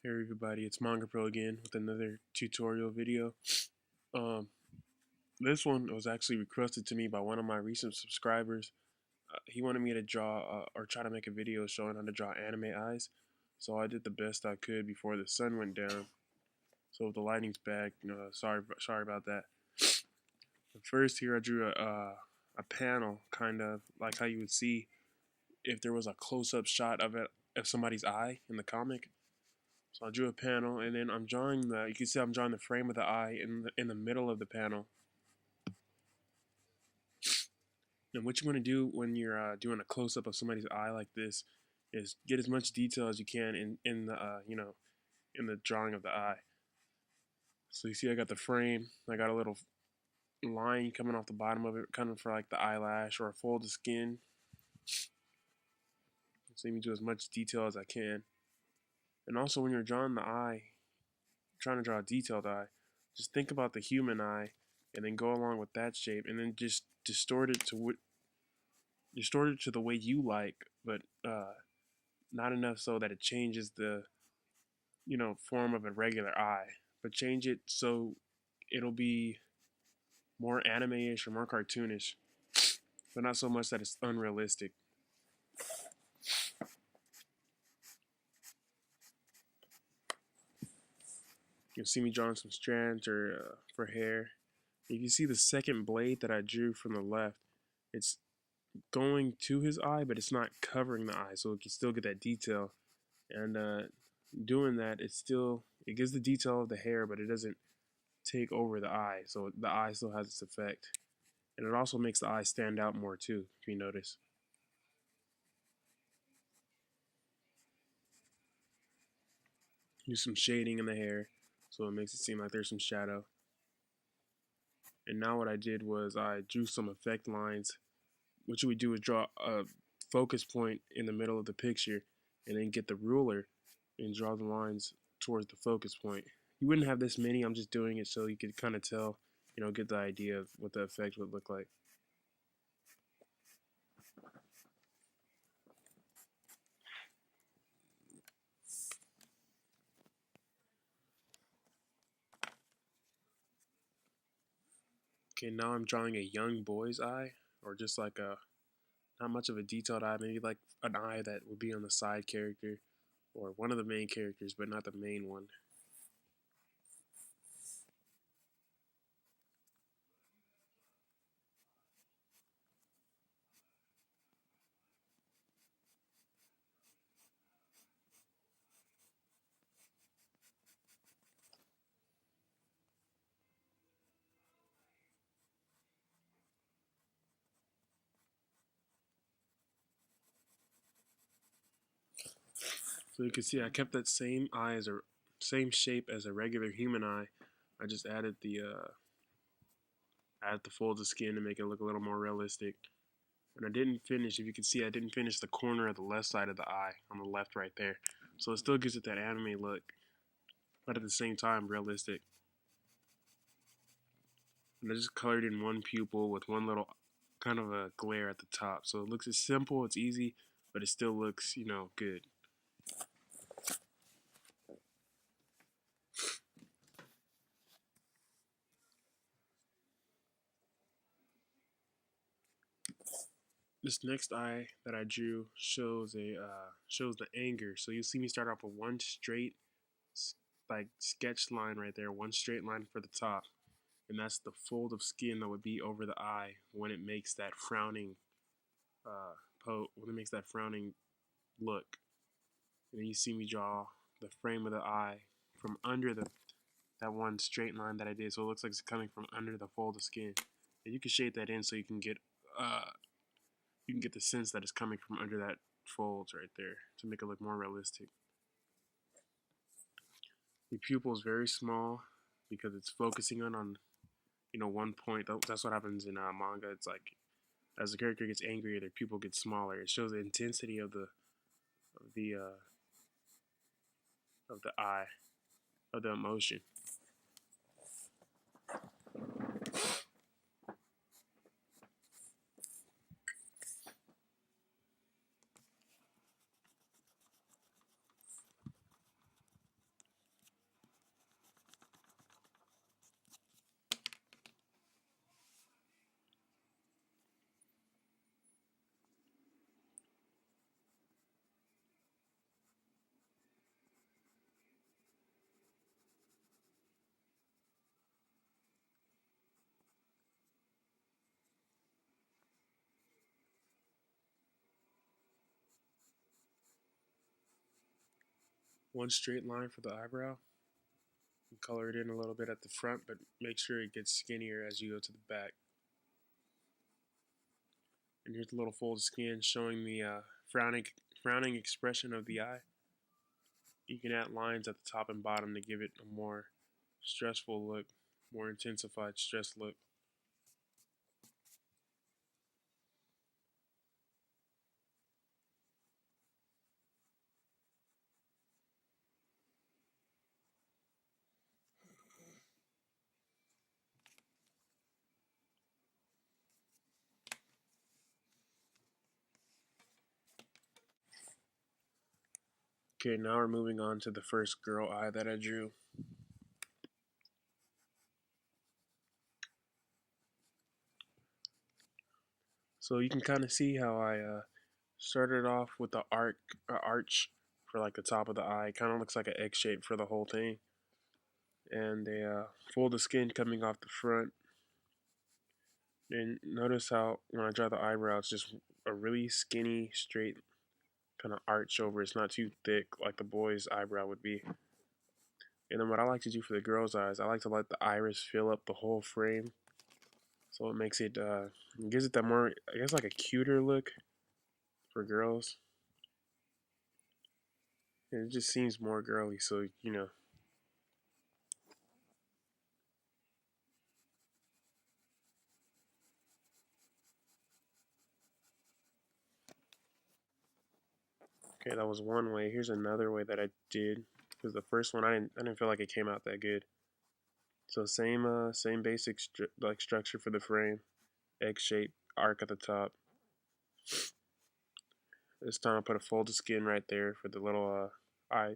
Hey everybody, it's Manga again with another tutorial video. Um, this one was actually requested to me by one of my recent subscribers. He wanted me to draw or try to make a video showing how to draw anime eyes. So I did the best I could before the sun went down. So if the lighting's bad, sorry about that. But first here I drew a panel, kind of like how you would see if there was a close-up shot of somebody's eye in the comic. So I drew a panel, and then I'm drawing you can see I'm drawing the frame of the eye in the middle of the panel. And what you want to do when you're doing a close up of somebody's eye like this is get as much detail as you can in the in the drawing of the eye. So you see I got the frame, I got a little line coming off the bottom of it, kind of for like the eyelash or a fold of skin. So let me do as much detail as I can. And also when you're drawing the eye, trying to draw a detailed eye, just think about the human eye and then go along with that shape and then just distort it to the way you like, but not enough so that it changes the form of a regular eye, but change it so it'll be more anime-ish or more cartoonish, but not so much that it's unrealistic. You'll see me drawing some strands or for hair. You can see the second blade that I drew from the left. It's going to his eye, but it's not covering the eye, so it can still get that detail. And doing that, it gives the detail of the hair, but it doesn't take over the eye, so the eye still has its effect. And it also makes the eye stand out more too, if you notice. Use some shading in the hair, so it makes it seem like there's some shadow. And now what I did was I drew some effect lines. What you would do is draw a focus point in the middle of the picture, and then get the ruler and draw the lines towards the focus point. You wouldn't have this many, I'm just doing it so you could kind of tell, get the idea of what the effect would look like. Okay, now I'm drawing a young boy's eye, or just like not much of a detailed eye, maybe like an eye that would be on the side character, or one of the main characters, but not the main one. So you can see I kept that same eye same shape as a regular human eye. I just added the folds of skin to make it look a little more realistic. And I didn't finish, if you can see, I didn't finish the corner of the left side of the eye on the left right there. So it still gives it that anime look, but at the same time realistic. And I just colored in one pupil with one little kind of a glare at the top. So it looks as simple, it's easy, but it still looks, good. This next eye that I drew shows the anger. So you see me start off with one straight like sketch line right there, one straight line for the top, and that's the fold of skin that would be over the eye when it makes that frowning when it makes that frowning look. And then you see me draw the frame of the eye from under that one straight line that I did, so it looks like it's coming from under the fold of skin. And you can shade that in so you can get the sense that it's coming from under that folds right there to make it look more realistic. The pupil is very small because it's focusing on one point. That's what happens in manga. It's like as the character gets angrier, their pupil gets smaller. It shows the intensity of the eye, of the emotion. one straight line for the eyebrow. And color it in a little bit at the front, but make sure it gets skinnier as you go to the back. And here's a little fold of skin showing the frowning expression of the eye. You can add lines at the top and bottom to give it a more stressful look, more intensified stress look. Okay, now we're moving on to the first girl eye that I drew. So you can kind of see how I started off with the arch for like the top of the eye. It kind of looks like an X shape for the whole thing. And a fold of skin coming off the front. And notice how when I draw the eyebrow, it's just a really skinny, straight kind of arch over. It's not too thick like the boy's eyebrow would be. And then what I like to do for the girl's eyes, I like to let the iris fill up the whole frame. So it makes it, gives it that more, I guess like a cuter look for girls. And it just seems more girly, so, you know. Okay, that was one way. Here's another way that I did. Because the first one, I didn't feel like it came out that good. So same basic structure for the frame. Egg-shaped arc at the top. This time I put a fold of skin right there for the little eye.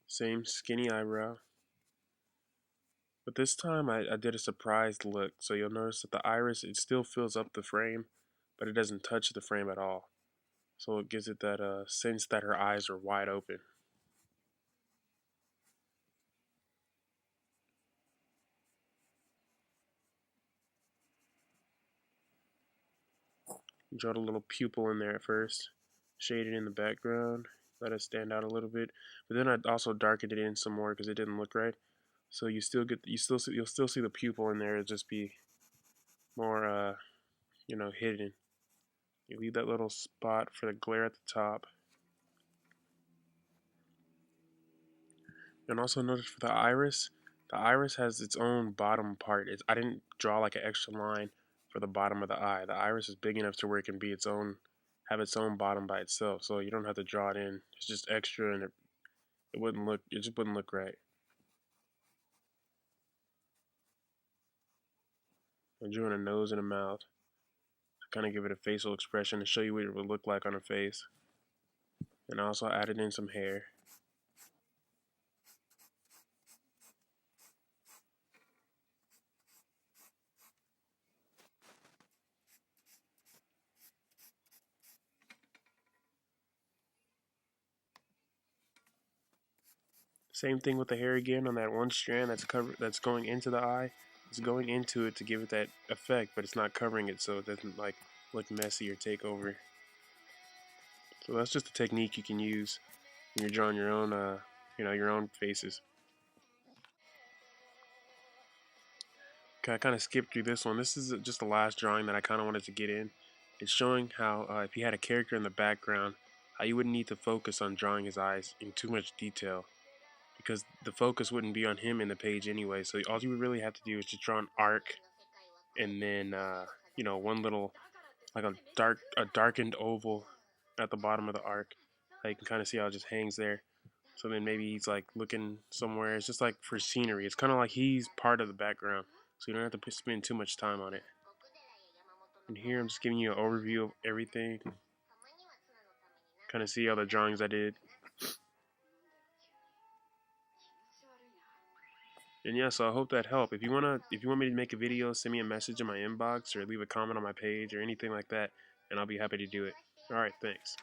Same skinny eyebrow. But this time I did a surprised look. So you'll notice that the iris, it still fills up the frame, but it doesn't touch the frame at all. So it gives it that sense that her eyes are wide open. Draw a little pupil in there at first, shade it in the background, let it stand out a little bit. But then I also darkened it in some more because it didn't look right. So you'll still see the pupil in there. It'll just be more hidden. You leave that little spot for the glare at the top. And also notice for the iris has its own bottom part. I didn't draw like an extra line for the bottom of the eye. The iris is big enough to where it can be have its own bottom by itself. So you don't have to draw it in. It's just extra, and it just wouldn't look right. I drew in a nose and a mouth to kind of give it a facial expression to show you what it would look like on a face. And I also added in some hair. Same thing with the hair again on that one strand that's going into the eye. It's going into it to give it that effect, but it's not covering it so it doesn't like look messy or take over. So that's just a technique you can use when you're drawing your own your own faces. Okay, I kind of skipped through this one. This is just the last drawing that I kind of wanted to get in. It's showing how if you had a character in the background, how you wouldn't need to focus on drawing his eyes in too much detail, because the focus wouldn't be on him in the page anyway. So all you would really have to do is just draw an arc, and then one little like a darkened oval at the bottom of the arc. You can kind of see how it just hangs there. So then maybe he's like looking somewhere. It's just like for scenery. It's kind of like he's part of the background, so you don't have to spend too much time on it. And here I'm just giving you an overview of everything. Kind of see all the drawings I did. And yeah, so I hope that helped. If you want me to make a video, send me a message in my inbox or leave a comment on my page or anything like that, and I'll be happy to do it. All right, thanks.